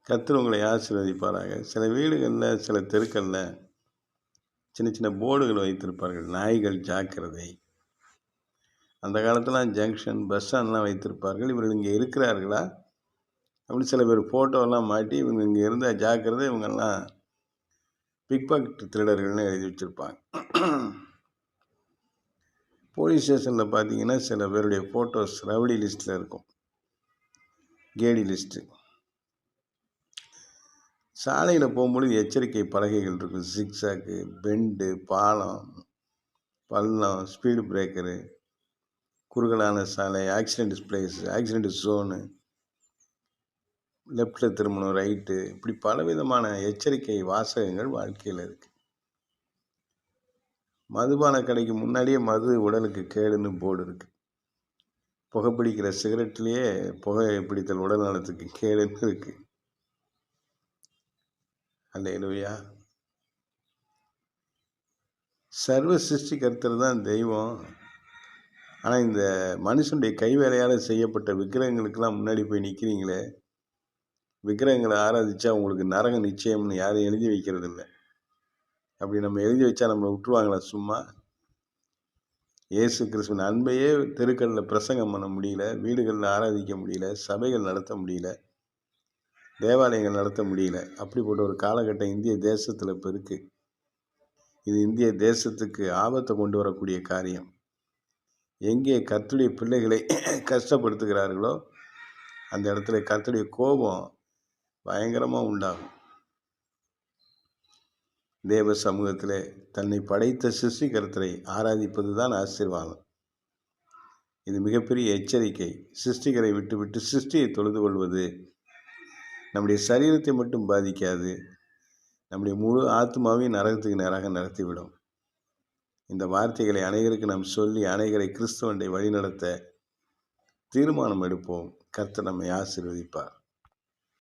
கர்த்தர் உங்களை ஆசீர்வதிப்பாராக. சில வீடுகளில், சில தெருக்களில் சின்ன சின்ன போர்டுகள் வைத்திருப்பார்கள். நாய்கள் ஜாக்கிரதை. அந்த காலத்துலாம் ஜங்ஷன், பஸ் ஸ்டாண்ட்லாம் வைத்திருப்பார்கள். இவர்கள் இங்கே இருக்கிறார்களா அப்படின்னு சில பேர் ஃபோட்டோலாம் மாட்டி, இவங்க இங்கே இருந்தால் ஜாக்கிரதை, இவங்கெல்லாம் பிக் பாக்கெட் திருடர்கள்னு எழுதி வச்சுருப்பாங்க. போலீஸ் ஸ்டேஷனில் பார்த்தீங்கன்னா சில பேருடைய ஃபோட்டோஸ் ரவுடி லிஸ்ட்டில் இருக்கும், கேடி லிஸ்ட்டு. சாலையில் போகும்பொழுது எச்சரிக்கை பலகைகள் இருக்கும். ஜிக்ஸாக்கு, பெண்டு, பாலம், பள்ளம், ஸ்பீடு பிரேக்கரு, குறுகலான சாலை, ஆக்சிடென்ட் பிளேஸ், ஆக்சிடென்ட் ஜோனு, லெஃப்டில் திரும்பணும், ரைட்டு, இப்படி பலவிதமான எச்சரிக்கை வாசகங்கள் வாழ்க்கையில் இருக்குது. மதுபான கடைக்கு முன்னாடியே மது உடலுக்கு கேடுன்னு போர்டு இருக்குது. புகைப்பிடிக்கிற சிகரெட்லேயே புகை பிடித்தல் உடல் நலத்துக்கு கேடுன்னு இருக்குது. அல்லேலூயா. சர்வ சிருஷ்டி கர்த்தர் தான் தெய்வம். ஆனால் இந்த மனுஷனுடைய கை வேலையால் செய்யப்பட்ட விக்கிரகங்களுக்கெல்லாம் முன்னாடி போய் நிற்கிறீங்களே, விக்கிரகங்களை ஆராதிச்சா உங்களுக்கு நரகம் நிச்சயம்னு யாரும் எழுதி வைக்கிறது இல்லை. அப்படி நம்ம எழுதி வச்சா நம்மளை விட்டுருவாங்களா சும்மா? இயேசு கிறிஸ்துவின் அன்பையே தெருக்களில் பிரசங்கம் பண்ண முடியல, வீடுகளில் ஆராதிக்க முடியல, சபைகள் நடத்த முடியல, தேவாலயங்கள் நடத்த முடியல. அப்படிப்பட்ட ஒரு காலகட்டம் இந்திய தேசத்தில் இப்போ இருக்குது. இது இந்திய தேசத்துக்கு ஆபத்தை கொண்டு வரக்கூடிய காரியம். எங்கே கர்த்தருடைய பிள்ளைகளை கஷ்டப்படுத்துகிறார்களோ அந்த இடத்துல கர்த்தருடைய கோபம் பயங்கரமாக உண்டாகும். தேவ சமூகத்தில் தன்னை படைத்த சிருஷ்டிகர்த்தரை ஆராதிப்பது தான் ஆசீர்வாதம். இது மிகப்பெரிய எச்சரிக்கை. சிருஷ்டிகரை விட்டு விட்டு சிருஷ்டியை தொழுது கொள்வது நம்முடைய சரீரத்தை மட்டும் பாதிக்காது, நம்முடைய முழு ஆத்மாவையும் நரகத்துக்கு நேராக நடத்திவிடும். இந்த வார்த்தைகளை அனைவருக்கு நாம் சொல்லி அனைவரை கிறிஸ்துவண்டை வழிநடத்த தீர்மானம் எடுப்போம். கர்த்தர் நம்மை ஆசீர்வதிப்பார்.